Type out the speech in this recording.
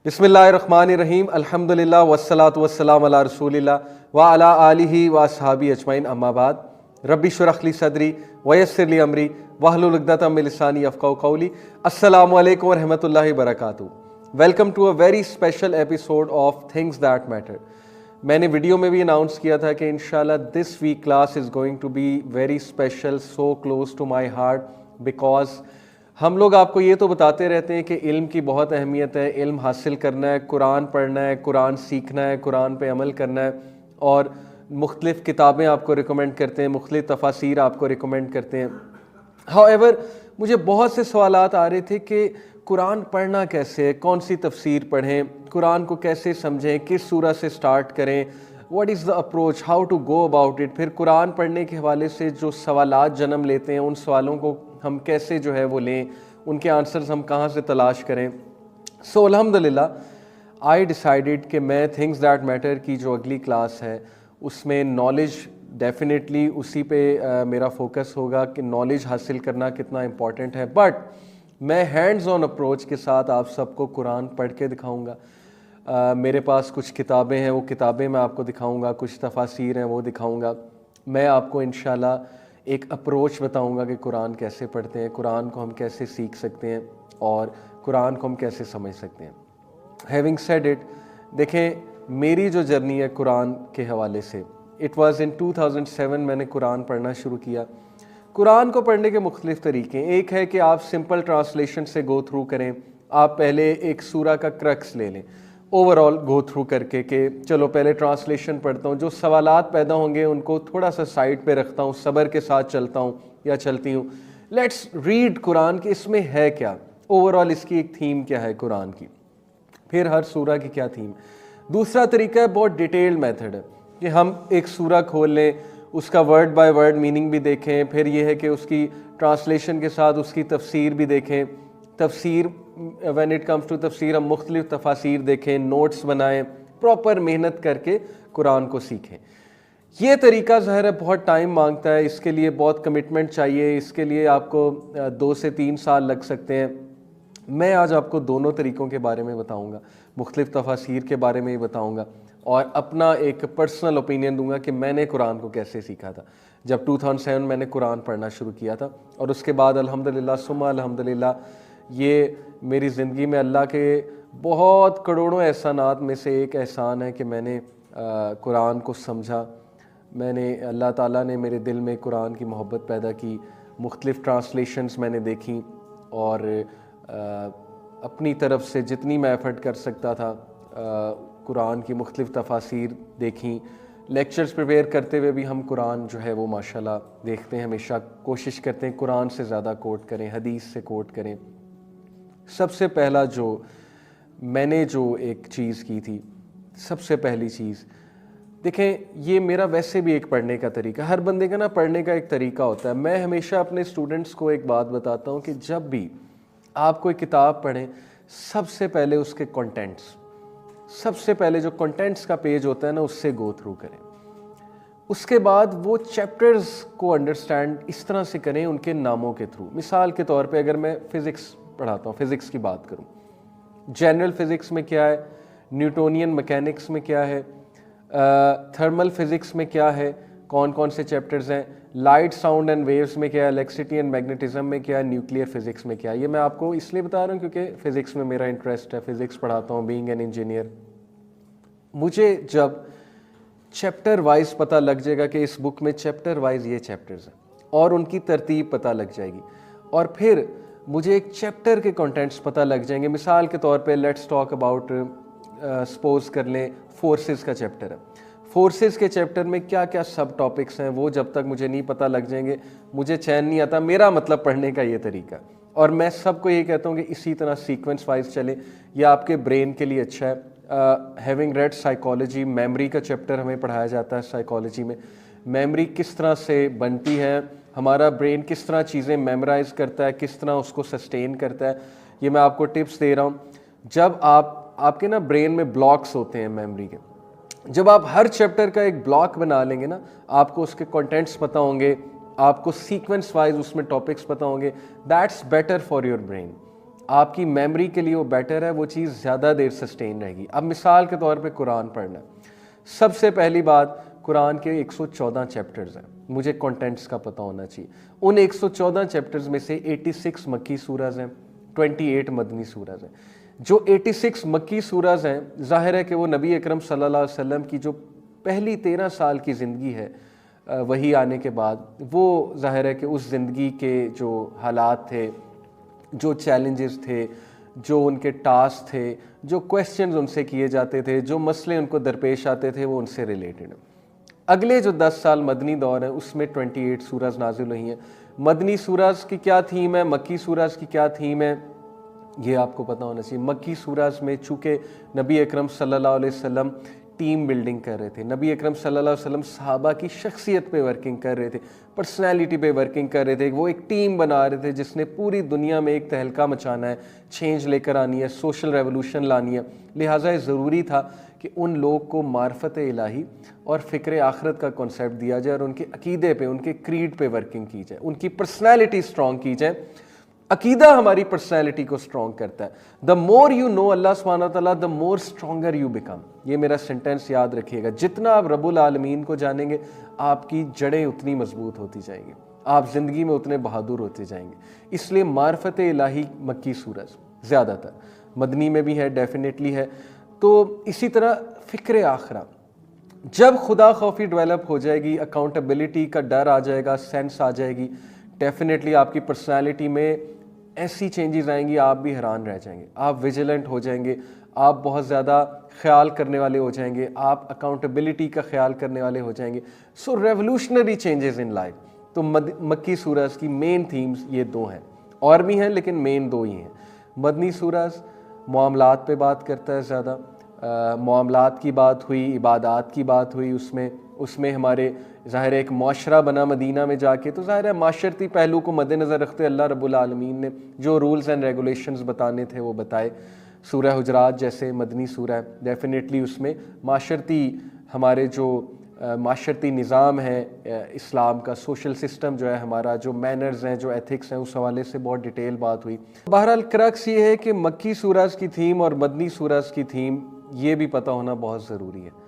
बिस्मिल्लाहिर्रहमानिर्रहीम अल्हम्दुलिल्लाह वस्सलातु वस्सलाम अला रसूलिल्लाह व अला आलिहि व अस्हाबी अजमईन अम्मा बाद रब्बि शुरह ली सदरी वयस्सिर ली अमरी वहलुल उक़दतम मिन लिसानी यफ़क़हू क़ौली। अस्सलामु अलैकुम व रहमतुल्लाहि व बरकातुहू। Welcome to a very special episode of things that matter. मैंने वीडियो में भी अनाउंस किया था कि इंशाल्लाह this week class is going to be very special, so close to my heart, because हम लोग आपको ये तो बताते रहते हैं कि इल्म की बहुत अहमियत है, इल्म हासिल करना है, कुरान पढ़ना है, कुरान सीखना है, कुरान पे अमल करना है, और मुख्तलिफ़ किताबें आपको रिकमेंड करते हैं, मुख्तलिफ़ तफासीर आपको रिकमेंड करते हैं। हाउएवर मुझे बहुत से सवालात आ रहे थे कि कुरान पढ़ना कैसे है, कौन सी तफसीर पढ़ें, कुरान को कैसे समझें, किस सूरह से स्टार्ट करें, what is the approach, how to go about it. फिर कुरान पढ़ने के हवाले से जो सवालात जन्म लेते हैं उन सवालों को हम कैसे जो है वो लें, उनके आंसर्स हम कहाँ से तलाश करें। सो अल्हम्दुलिल्लाह आई डिसाइडेड कि मैं थिंग्स दैट मैटर की जो अगली क्लास है उसमें नॉलेज डेफिनेटली उसी पे मेरा फोकस होगा कि नॉलेज हासिल करना कितना इम्पॉर्टेंट है, बट मैं हैंड्स ऑन अप्रोच के साथ आप सबको कुरान पढ़ के दिखाऊंगा। मेरे पास कुछ किताबें हैं, वो किताबें मैं आपको दिखाऊंगा, कुछ तफासीर हैं वो दिखाऊंगा। मैं आपको इंशाल्लाह एक अप्रोच बताऊंगा कि कुरान कैसे पढ़ते हैं, कुरान को हम कैसे सीख सकते हैं और कुरान को हम कैसे समझ सकते हैं। हैविंग सेड इट, देखें मेरी जो जर्नी है कुरान के हवाले से, इट वाज इन 2007 मैंने कुरान पढ़ना शुरू किया। कुरान को पढ़ने के मुख्तलिफ तरीके, एक है कि आप सिंपल ट्रांसलेशन से गो थ्रू करें। आप पहले एक सूरा का क्रक्स ले लें, ओवरऑल गो थ्रू करके कि चलो पहले ट्रांसलेशन पढ़ता हूँ, जो सवालात पैदा होंगे उनको थोड़ा सा साइड पे रखता हूँ, सब्र के साथ चलता हूँ या चलती हूँ। लेट्स रीड कुरान कि इसमें है क्या, ओवरऑल इसकी एक थीम क्या है कुरान की, फिर हर सूरा की क्या थीम। दूसरा तरीका है बहुत डिटेल्ड मेथड है कि हम एक सूरा खोल लें, उसका वर्ड बाय वर्ड मीनिंग भी देखें, फिर यह है कि उसकी ट्रांसलेशन के साथ उसकी तफसीर भी देखें। तफसीर व्हेन इट कम्स टू तफसीर हम मुख्तलिफ तफासीर देखें, नोट्स बनाएं, प्रॉपर मेहनत करके कुरान को सीखें। ये तरीका ज़ाहिर है बहुत टाइम मांगता है, इसके लिए बहुत कमिटमेंट चाहिए, इसके लिए आपको 2 से 3 साल लग सकते हैं। मैं आज आपको दोनों तरीक़ों के बारे में बताऊंगा, मुख्तलिफ तफासीर के बारे में ही बताऊंगा और अपना एक पर्सनल ओपिनियन दूंगा कि मैंने कुरान को कैसे सीखा था जब 2007 मैंने कुरान पढ़ना शुरू किया था। और उसके बाद अल्हम्दुलिल्लाह सुम्मा अल्हम्दुलिल्लाह ये मेरी ज़िंदगी में अल्लाह के बहुत करोड़ों एहसानात में से एक एहसान है कि मैंने कुरान को समझा। मैंने अल्लाह ताला ने मेरे दिल में कुरान की मोहब्बत पैदा की, मुख्तलिफ़ ट्रांसलेशंस मैंने देखी और अपनी तरफ से जितनी मैं एफ़र्ट कर सकता था कुरान की मुख्तलिफ़ तफासीर देखी। लेक्चर्स प्रिपेयर करते हुए भी हम कुरान जो है वो माशाल्लाह देखते हैं, हमेशा कोशिश करते हैं कुरान से ज़्यादा कोट करें, हदीस से कोट करें। सबसे पहला मैंने जो एक चीज़ की थी, सबसे पहली चीज़ देखें, ये मेरा वैसे भी एक पढ़ने का तरीका, हर बंदे का ना पढ़ने का एक तरीका होता है। मैं हमेशा अपने स्टूडेंट्स को एक बात बताता हूँ कि जब भी आप कोई किताब पढ़ें, सबसे पहले उसके कंटेंट्स, सबसे पहले जो कंटेंट्स का पेज होता है ना उससे गो थ्रू करें। उसके बाद वो चैप्टर्स को अंडरस्टैंड इस तरह से करें उनके नामों के थ्रू। मिसाल के तौर पे अगर मैं फ़िज़िक्स पढ़ाता हूँ, फ़िज़िक्स की बात करूँ, जनरल फ़िज़िक्स में क्या है, न्यूटोनियन मैकेनिक्स में क्या है, थर्मल फ़िज़िक्स में क्या है, कौन कौन से चैप्टर्स हैं, लाइट साउंड एंड वेव्स में क्या है, इलेक्ट्रिसिटी एंड मैग्नेटिज्म में क्या है, न्यूक्लियर फ़िज़िक्स में क्या है। ये मैं आपको इसलिए बता रहा हूँ क्योंकि फ़िज़िक्स में मेरा इंटरेस्ट है, फ़िज़िक्स पढ़ाता हूँ बीइंग एन इंजीनियर। मुझे जब चैप्टर वाइज पता लग जाएगा कि इस बुक में चैप्टर वाइज ये चैप्टर्स हैं और उनकी तरतीब पता लग जाएगी, और फिर मुझे एक चैप्टर के कंटेंट्स पता लग जाएंगे। मिसाल के तौर पे लेट्स टॉक अबाउट, सपोज कर लें फोर्सेस का चैप्टर है, फोर्सेस के चैप्टर में क्या क्या सब टॉपिक्स हैं, वो जब तक मुझे नहीं पता लग जाएंगे मुझे चैन नहीं आता। मेरा मतलब पढ़ने का ये तरीका, और मैं सबको ये कहता हूँ कि इसी तरह सीक्वेंस वाइज चले, यह आपके ब्रेन के लिए अच्छा है। हैविंग रेड साइकोलॉजी, मेमोरी का चैप्टर हमें पढ़ाया जाता है साइकोलॉजी में, मेमोरी किस तरह से बनती है, हमारा ब्रेन किस तरह चीज़ें मेमोराइज करता है, किस तरह उसको सस्टेन करता है, ये मैं आपको टिप्स दे रहा हूँ। जब आपके ना ब्रेन में ब्लॉक्स होते हैं मेमोरी के, जब आप हर चैप्टर का एक ब्लॉक बना लेंगे ना, आपको उसके कंटेंट्स पता होंगे, आपको सीक्वेंस वाइज उसमें टॉपिक्स पता होंगे, that's better for your brain. آپ کی میموری کے لیے وہ بیٹر ہے، وہ چیز زیادہ دیر سسٹین رہے گی۔ اب مثال کے طور پہ قرآن پڑھنا، سب سے پہلی بات قرآن کے 114 چیپٹرز ہیں، مجھے کنٹینٹس کا پتہ ہونا چاہیے۔ ان 114 چیپٹرز میں سے 86 مکی سورز ہیں، 28 مدنی سورز ہیں۔ جو 86 مکی سورز ہیں، ظاہر ہے کہ وہ نبی اکرم صلی اللہ علیہ وسلم کی جو پہلی 13 سال کی زندگی ہے وہی آنے کے بعد، وہ ظاہر ہے کہ اس زندگی کے جو حالات تھے، جو چیلنجز تھے، جو ان کے ٹاسک تھے، جو کویسچنز ان سے کیے جاتے تھے، جو مسئلے ان کو درپیش آتے تھے، وہ ان سے ریلیٹڈ ہیں۔ اگلے جو 10 سال مدنی دور ہے اس میں 28 سورز نازل ہوئی ہیں۔ مدنی سورز کی کیا تھیم ہے، مکی سورز کی کیا تھیم ہے، یہ آپ کو پتہ ہونا چاہیے۔ مکی سورز میں چونکہ نبی اکرم صلی اللہ علیہ وسلم ٹیم بلڈنگ کر رہے تھے، نبی اکرم صلی اللہ علیہ وسلم صحابہ کی شخصیت پہ ورکنگ کر رہے تھے، پرسنالٹی پہ ورکنگ کر رہے تھے، وہ ایک ٹیم بنا رہے تھے جس نے پوری دنیا میں ایک تہلکہ مچانا ہے، چینج لے کر آنی ہے، سوشل ریولوشن لانی ہے۔ لہٰذا یہ ضروری تھا کہ ان لوگ کو معرفت الہی اور فکر آخرت کا کنسیپٹ دیا جائے اور ان کے عقیدے پہ، ان کے کریڈ پہ ورکنگ کی جائے، ان کی پرسنالٹی سٹرونگ کی جائے۔ عقیدہ ہماری پرسنالٹی کو سٹرونگ کرتا ہے۔ دا مور یو نو اللہ سبحانہ وتعالیٰ دا مور سٹرونگر یو بیکم۔ یہ میرا سینٹینس یاد رکھیے گا، جتنا آپ رب العالمین کو جانیں گے آپ کی جڑیں اتنی مضبوط ہوتی جائیں گی، آپ زندگی میں اتنے بہادر ہوتے جائیں گے۔ اس لیے معرفت الہی مکی سورج زیادہ تر، مدنی میں بھی ہے، ڈیفینیٹلی ہے۔ تو اسی طرح فکر آخرہ، جب خدا خوفی ڈیولپ ہو جائے گی، اکاؤنٹیبلٹی کا ڈر آ جائے گا، سینس آ جائے گی، ڈیفینیٹلی آپ کی پرسنالٹی میں ایسی چینجز آئیں گی آپ بھی حیران رہ جائیں گے، آپ ویجیلنٹ ہو جائیں گے، آپ بہت زیادہ خیال کرنے والے ہو جائیں گے، آپ اکاؤنٹیبلٹی کا خیال کرنے والے ہو جائیں گے۔ سو ریولوشنری چینجز ان لائف۔ تو مکی سورج کی مین تھیمز یہ دو ہیں، اور بھی ہیں لیکن مین دو ہی ہیں۔ مدنی سورج معاملات پہ بات کرتا ہے زیادہ، معاملات کی بات ہوئی، عبادات کی بات ہوئی، اس میں ہمارے ظاہر ایک معاشرہ بنا مدینہ میں جا کے، تو ظاہر ہے معاشرتی پہلو کو مد نظر رکھتے اللہ رب العالمین نے جو رولز اینڈ ریگولیشنز بتانے تھے وہ بتائے۔ سورہ حجرات جیسے مدنی سورہ، ڈیفینیٹلی اس میں معاشرتی، ہمارے جو معاشرتی نظام ہے اسلام کا، سوشل سسٹم جو ہے ہمارا، جو مینرز ہیں، جو ایتھکس ہیں، اس حوالے سے بہت ڈیٹیل بات ہوئی۔ بہرحال کرکس یہ ہے کہ مکی سورج کی تھیم اور مدنی سورج کی تھیم یہ بھی پتہ ہونا بہت ضروری ہے۔